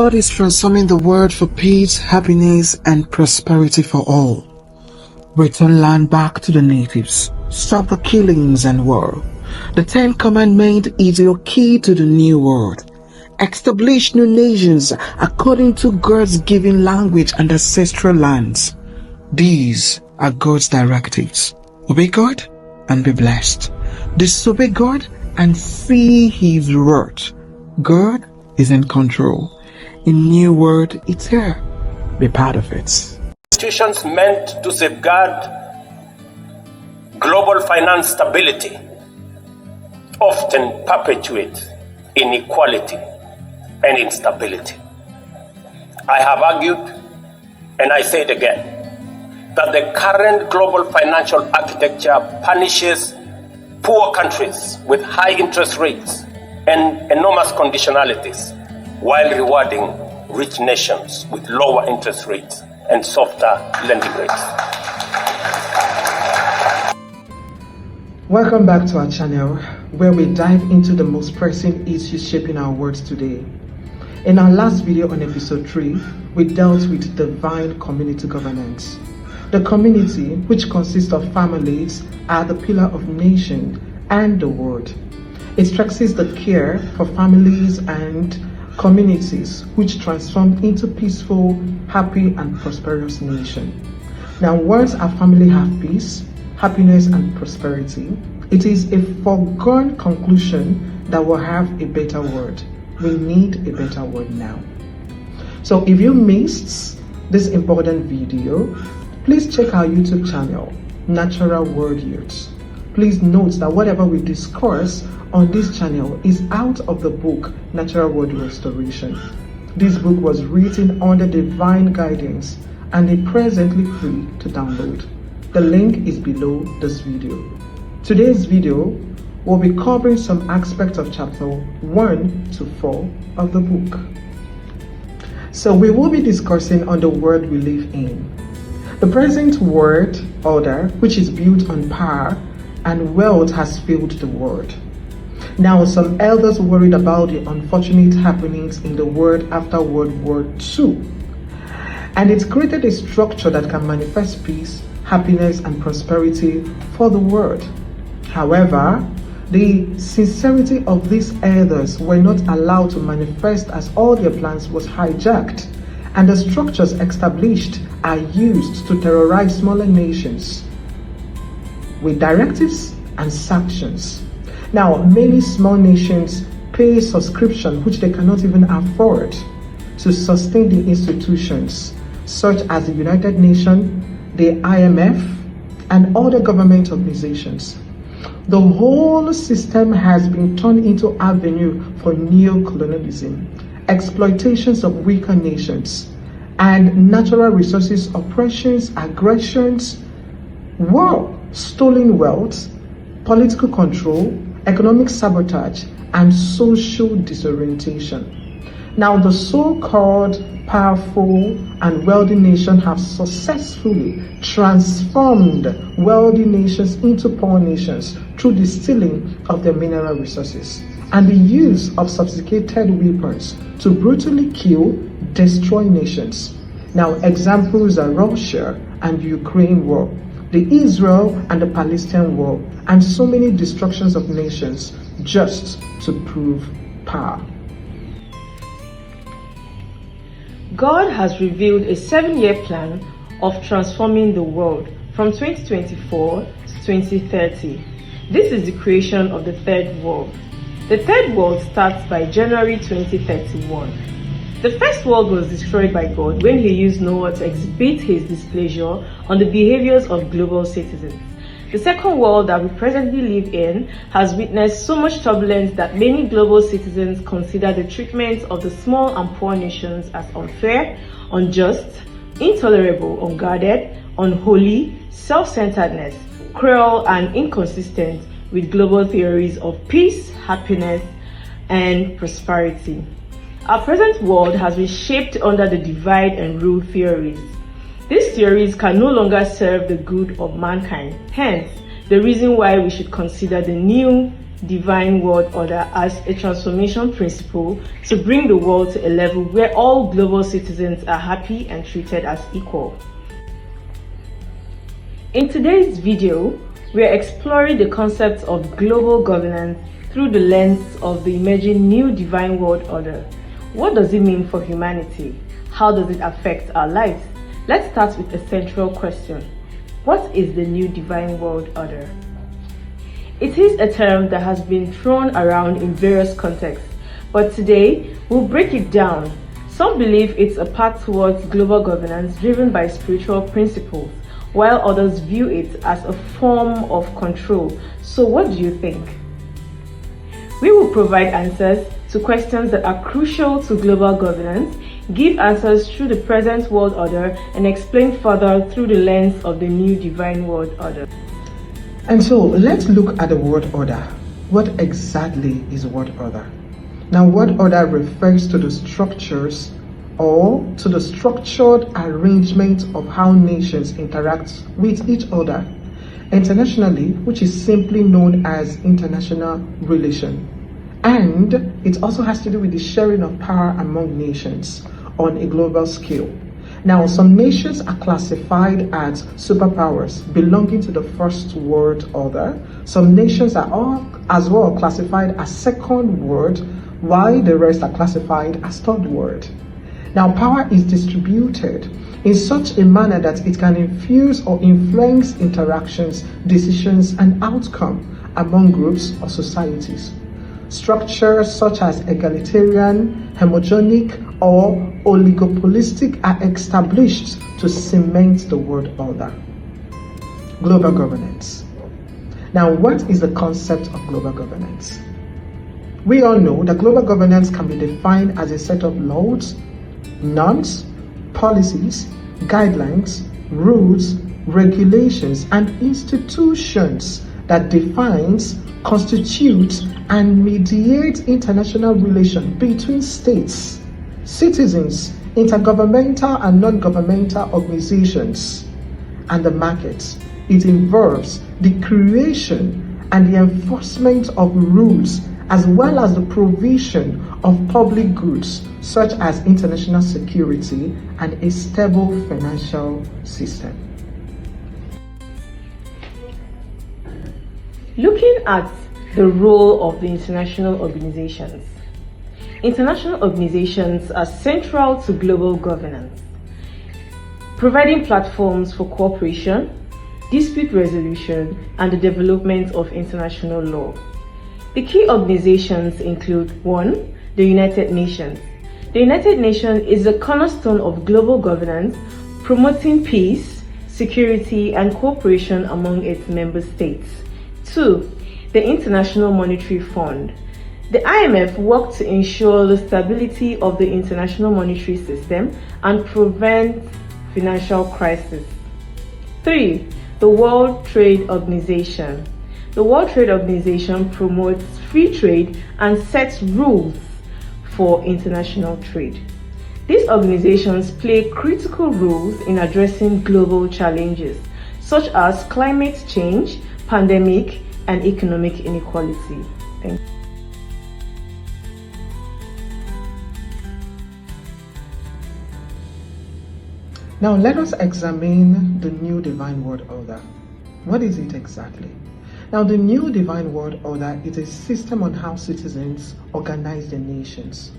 God is transforming the world for peace, happiness, and prosperity for all. Return land back to the natives. Stop the killings and war. The Ten Commandments is your key to the new world. Establish new nations according to God's given language and ancestral lands. These are God's directives. Obey God and be blessed. Disobey God and see His word. God is in control. A new world is here. Be part of it. Institutions meant to safeguard global finance stability often perpetuate inequality and instability. I have argued, and I say it again, that the current global financial architecture punishes poor countries with high interest rates and enormous conditionalities, while rewarding rich nations with lower interest rates and softer lending rates. Welcome back to our channel, where we dive into the most pressing issues shaping our world today. In our last video on episode 3, we dealt with divine community governance. The community, which consists of families, are the pillar of nation and the world. It stresses the care for families and communities, which transform into peaceful, happy, and prosperous nation. Now, once our family have peace, happiness, and prosperity, it is a foregone conclusion that we'll have a better world. We need a better world now. So if you missed this important video, please check our YouTube channel, Natural World Youth. Please note that whatever we discuss on this channel is out of the book Natural World Restoration. This book was written under divine guidance and is presently free to download. The link is below this video. Today's video will be covering some aspects of chapter 1 to 4 of the book. So we will be discussing on the world we live in. The present world order, which is built on power and wealth, has filled the world. Now, some elders worried about the unfortunate happenings in the world after World War II, and it created a structure that can manifest peace, happiness, and prosperity for the world. However, the sincerity of these elders were not allowed to manifest, as all their plans was hijacked, and the structures established are used to terrorize smaller nations with directives and sanctions. Now, many small nations pay subscription which they cannot even afford to sustain the institutions, such as the United Nations, the IMF, and other government organizations. The whole system has been turned into avenue for neo-colonialism, exploitations of weaker nations, and natural resources oppressions, aggressions, war, stolen wealth, political control, economic sabotage, and social disorientation. Now, the so-called powerful and wealthy nations have successfully transformed wealthy nations into poor nations through the stealing of their mineral resources and the use of sophisticated weapons to brutally kill, destroy nations. Now, examples are Russia and Ukraine war, the Israel and the Palestinian war, and so many destructions of nations just to prove power. God has revealed a 7-year plan of transforming the world from 2024 to 2030. This is the creation of the third world. The third world starts by January 2031. The first world was destroyed by God when He used Noah to exhibit His displeasure on the behaviors of global citizens. The second world that we presently live in has witnessed so much turbulence that many global citizens consider the treatment of the small and poor nations as unfair, unjust, intolerable, unguarded, unholy, self-centeredness, cruel, and inconsistent with global theories of peace, happiness, and prosperity. Our present world has been shaped under the divide and rule theories. These theories can no longer serve the good of mankind. Hence, the reason why we should consider the new divine world order as a transformation principle to bring the world to a level where all global citizens are happy and treated as equal. In today's video, we are exploring the concept of global governance through the lens of the emerging new divine world order. What does it mean for humanity? How does it affect our lives? Let's start with a central question. What is the new divine world order? It is a term that has been thrown around in various contexts, but today we'll break it down. Some believe it's a path towards global governance driven by spiritual principles, while others view it as a form of control. So what do you think? We will provide answers to questions that are crucial to global governance, give answers through the present world order, and explain further through the lens of the new divine world order. And so let's look at the world order. What exactly is world order? Now, world order refers to the structures or to the structured arrangement of how nations interact with each other internationally, which is simply known as international relation. And it also has to do with the sharing of power among nations on a global scale. Now, some nations are classified as superpowers belonging to the first world order. Some nations are all as well classified as second world, while the rest are classified as third world. Now, power is distributed in such a manner that it can infuse or influence interactions, decisions, and outcome among groups or societies. Structures such as egalitarian, homogenic, or oligopolistic are established to cement the world order. Global governance. Now, what is the concept of global governance? We all know that global governance can be defined as a set of laws, norms, policies, guidelines, rules, regulations, and institutions that defines, constitutes, and mediates international relations between states, citizens, intergovernmental and non-governmental organizations, and the markets. It involves the creation and the enforcement of rules, as well as the provision of public goods such as international security and a stable financial system. Looking at the role of the international organizations. International organizations are central to global governance, providing platforms for cooperation, dispute resolution, and the development of international law. The key organizations include 1. The United Nations. The United Nations is a cornerstone of global governance, promoting peace, security, and cooperation among its member states. 2. The International Monetary Fund. The IMF works to ensure the stability of the international monetary system and prevent financial crisis. 3. The World Trade Organization. The World Trade Organization promotes free trade and sets rules for international trade. These organizations play critical roles in addressing global challenges such as climate change, pandemic, and economic inequality. Thank you. Now let us examine the new divine world order. What is it exactly? Now, the new divine world order is a system on how citizens organize their nations,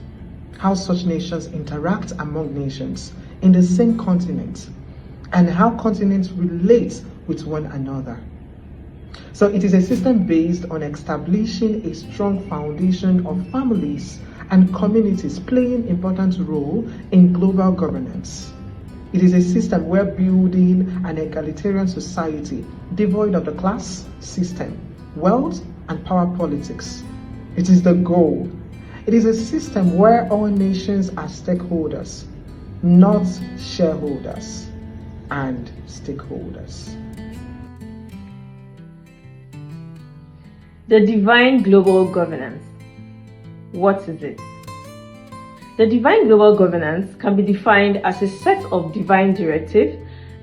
how such nations interact among nations in the same continent, and how continents relate with one another. So it is a system based on establishing a strong foundation of families and communities playing important role in global governance. It is a system where building an egalitarian society devoid of the class system, wealth, and power politics. It is the goal. It is a system where all nations are stakeholders, not shareholders and stakeholders. The divine global governance. What is it? The divine global governance can be defined as a set of divine directives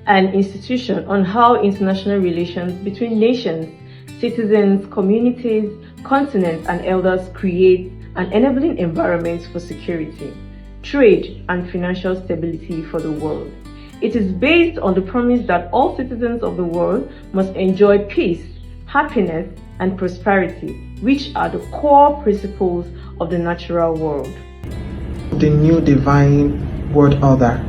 and institutions on how international relations between nations, citizens, communities, continents and elders create an enabling environment for security, trade, and financial stability for the world. It is based on the promise that all citizens of the world must enjoy peace, happiness, and prosperity, which are the core principles of the natural world. The new divine world order.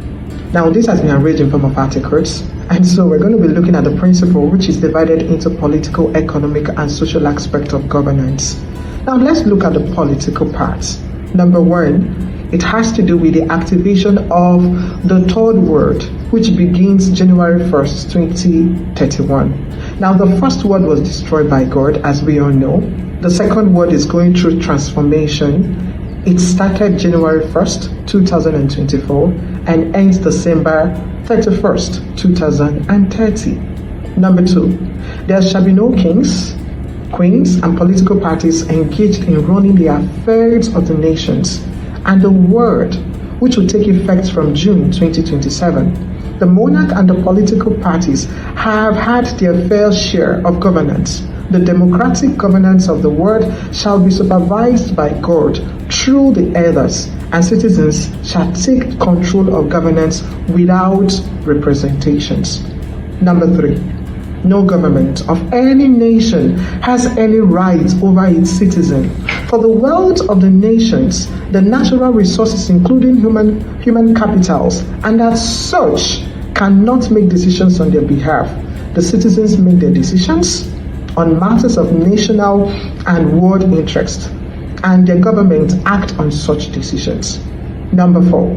Now, this has been arranged in form of articles, and so we're going to be looking at the principle which is divided into political, economic, and social aspect of governance. Now, let's look at the political part. Number one, it has to do with the activation of the third word, which begins January 1st, 2031. Now, the first word was destroyed by God, as we all know. The second word is going through transformation. It started January 1st, 2024 and ends December 31st, 2030. Number two, there shall be no kings, queens, and political parties engaged in running the affairs of the nations. And the word, which will take effect from June 2027, the monarch and the political parties have had their fair share of governance. The democratic governance of the world shall be supervised by God through the elders, and citizens shall take control of governance without representations. Number three, no government of any nation has any right over its citizen. For the wealth of the nations, the natural resources, including human capitals, and as such, cannot make decisions on their behalf. The citizens make their decisions on matters of national and world interest, and their government act on such decisions. Number four,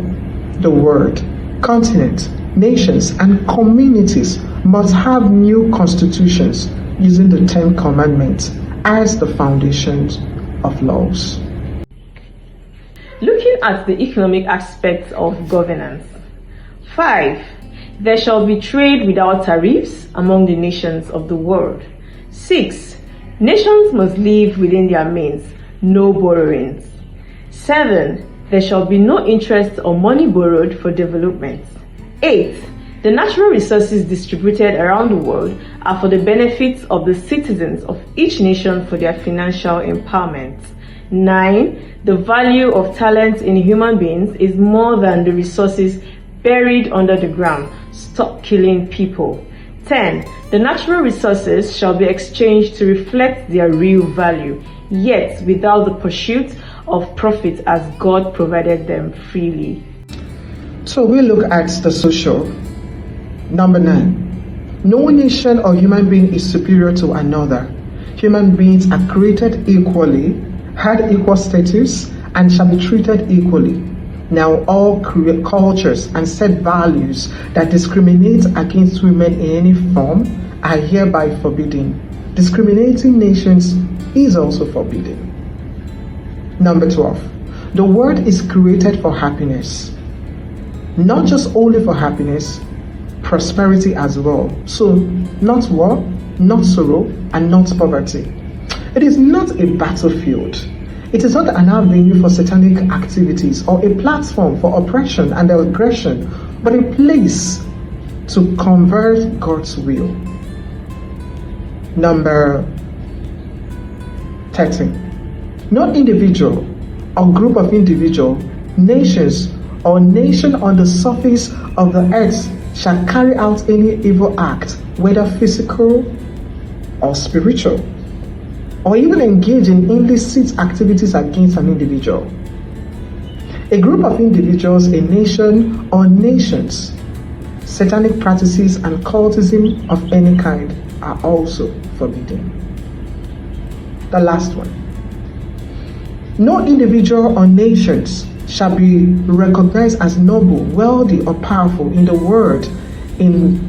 the world, continent, nations, and communities must have new constitutions using the 10 commandments as the foundations of laws. Looking at the economic aspects of governance. 5. There shall be trade without tariffs among the nations of the world. 6. Nations must live within their means, no borrowings. 7. There shall be no interest or money borrowed for development. 8. The natural resources distributed around the world are for the benefit of the citizens of each nation for their financial empowerment. 9. The value of talent in human beings is more than the resources buried under the ground. Stop killing people. 10. The natural resources shall be exchanged to reflect their real value, yet without the pursuit of profit, as God provided them freely. So we look at the social. Number 9. No nation or human being is superior to another. Human beings are created equally, had equal status, and shall be treated equally. Now, all cultures and set values that discriminate against women in any form are hereby forbidden. Discriminating nations is also forbidden. Number 12. The world is created for happiness. Not just only for happiness, prosperity as well. So, not war, not sorrow, and not poverty. It is not a battlefield. It is not an avenue for satanic activities or a platform for oppression and aggression, but a place to convert God's will. Number 13. No individual or group of individuals, nations, or nation on the surface of the earth shall carry out any evil act, whether physical or spiritual, or even engage in illicit activities against an individual. A group of individuals, a nation, or nations, satanic practices and cultism of any kind are also forbidden. The last one. No individual or nations shall be recognized as noble, wealthy, or powerful in the world, in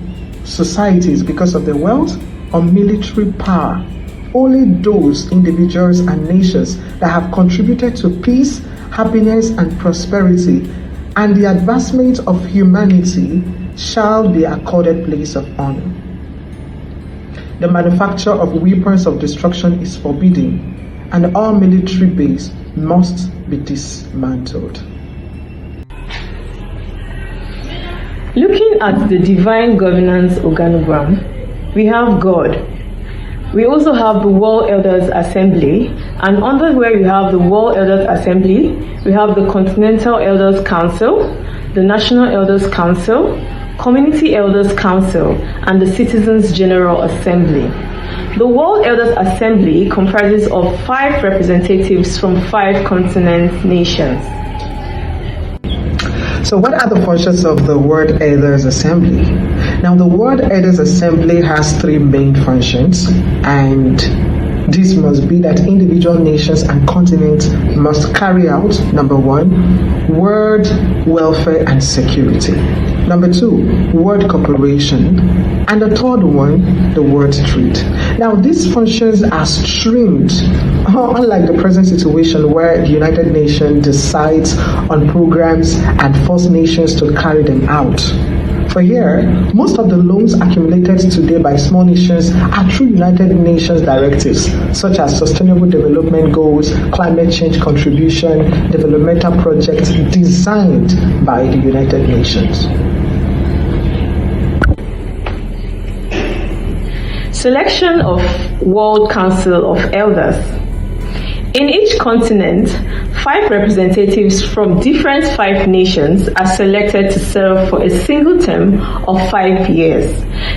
societies because of their wealth or military power. Only those individuals and nations that have contributed to peace, happiness, and prosperity, and the advancement of humanity shall be accorded place of honor. The manufacture of weapons of destruction is forbidden, and all military base must be dismantled. Looking at the divine governance organogram, we have God. We also have the World Elders Assembly, and under where we have the World Elders Assembly, we have the Continental Elders Council, the National Elders Council, Community Elders Council, and the Citizens General Assembly. The World Elders Assembly comprises of 5 representatives from 5 continent nations. So what are the functions of the World Elders Assembly? Now, the World Elders Assembly has 3 main functions, and this must be that individual nations and continents must carry out, number 1, world welfare and security. Number 2, world cooperation. And the third one, the world trade. Now, these functions are streamed, unlike the present situation where the United Nations decides on programs and force nations to carry them out. For here, most of the loans accumulated today by small nations are through United Nations directives, such as Sustainable Development Goals, climate change contribution, developmental projects designed by the United Nations. Selection of World Council of Elders. In each continent, 5 representatives from different 5 nations are selected to serve for a single term of 5 years.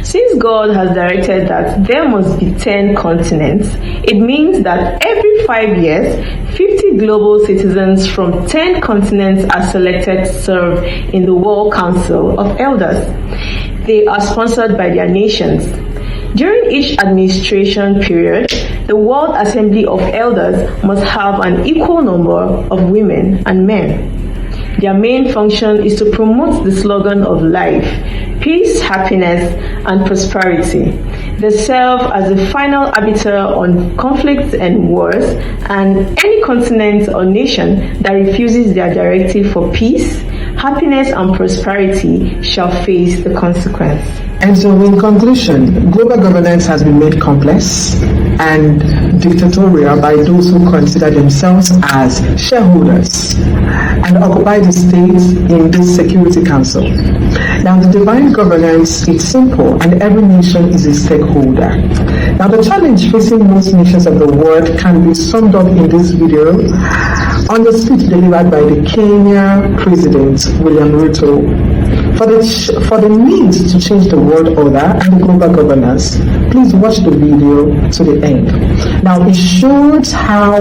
Since God has directed that there must be 10 continents, it means that every 5 years, 50 global citizens from 10 continents are selected to serve in the World Council of Elders. They are sponsored by their nations. During each administration period, the World Assembly of Elders must have an equal number of women and men. Their main function is to promote the slogan of life, peace, happiness, and prosperity. They serve as the final arbiter on conflicts and wars, and any continent or nation that refuses their directive for peace, happiness, and prosperity shall face the consequence. And so, in conclusion, global governance has been made complex and dictatorial by those who consider themselves as shareholders and occupy the state in this Security Council. Now, the divine governance is simple, and every nation is a stakeholder. Now, the challenge facing most nations of the world can be summed up in this video on the speech delivered by the Kenya President, William Ruto. For the need to change the world order and the global governance, please watch the video to the end. Now, it shows how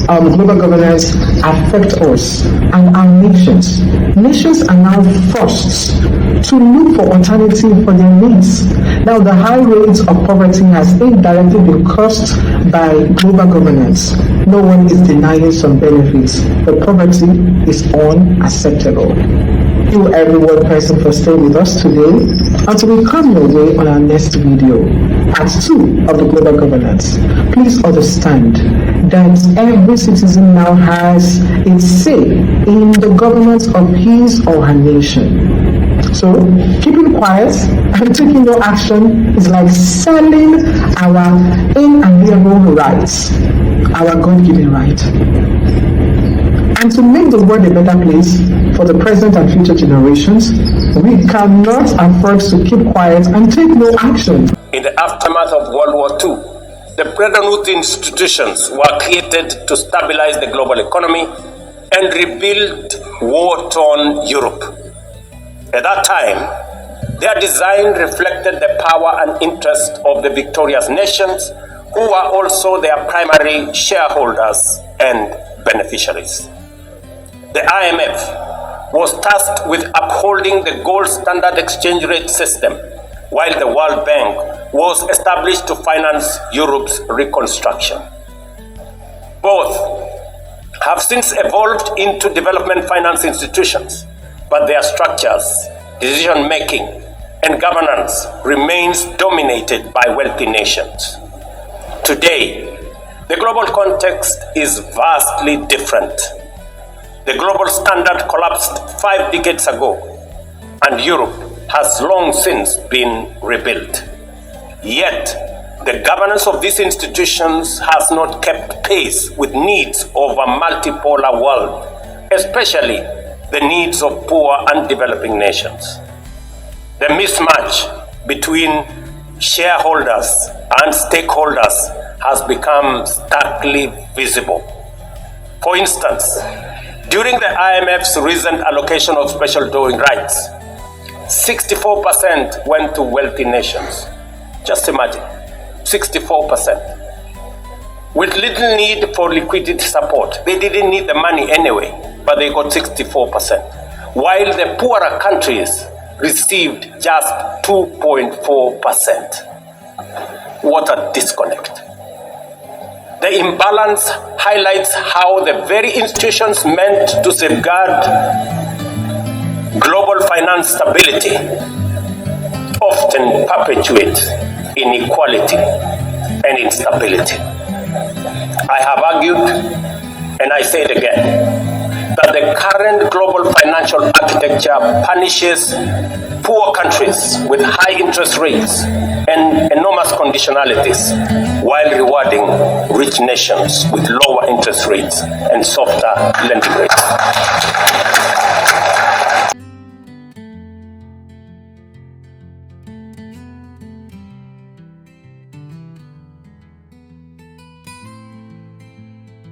global governance affects us and our nations. Nations are now forced to look for alternative for their needs. Now, the high rates of poverty has indirectly been caused by global governance. No one is denying some benefits, but poverty is unacceptable. Thank you every one person for staying with us today until we come your way on our next video, part 2 of the global governance. Please understand that every citizen now has a say in the governance of his or her nation. So keeping quiet and taking no action is like selling our inalienable rights, our God-given right. And to make the world a better place for the present and future generations, we cannot afford to keep quiet and take no action. In the aftermath of World War II, the Bretton Woods institutions were created to stabilize the global economy and rebuild war-torn Europe. At that time, their design reflected the power and interest of the victorious nations, who were also their primary shareholders and beneficiaries. The IMF was tasked with upholding the gold standard exchange rate system, while the World Bank was established to finance Europe's reconstruction. Both have since evolved into development finance institutions, but their structures, decision-making, and governance remains dominated by wealthy nations. Today, the global context is vastly different. The global standard collapsed 5 decades ago, and Europe has long since been rebuilt. Yet, the governance of these institutions has not kept pace with needs of a multipolar world, especially the needs of poor and developing nations. The mismatch between shareholders and stakeholders has become starkly visible. For instance, during the IMF's recent allocation of special drawing rights, 64% went to wealthy nations. Just imagine, 64%. With little need for liquidity support. They didn't need the money anyway, but they got 64%. While the poorer countries received just 2.4%. What a disconnect. The imbalance highlights how the very institutions meant to safeguard global finance stability often perpetuate inequality and instability. I have argued, and I say it again, that the current global financial architecture punishes poor countries with high interest rates and enormous conditionalities while rewarding rich nations with lower interest rates and softer lending rates.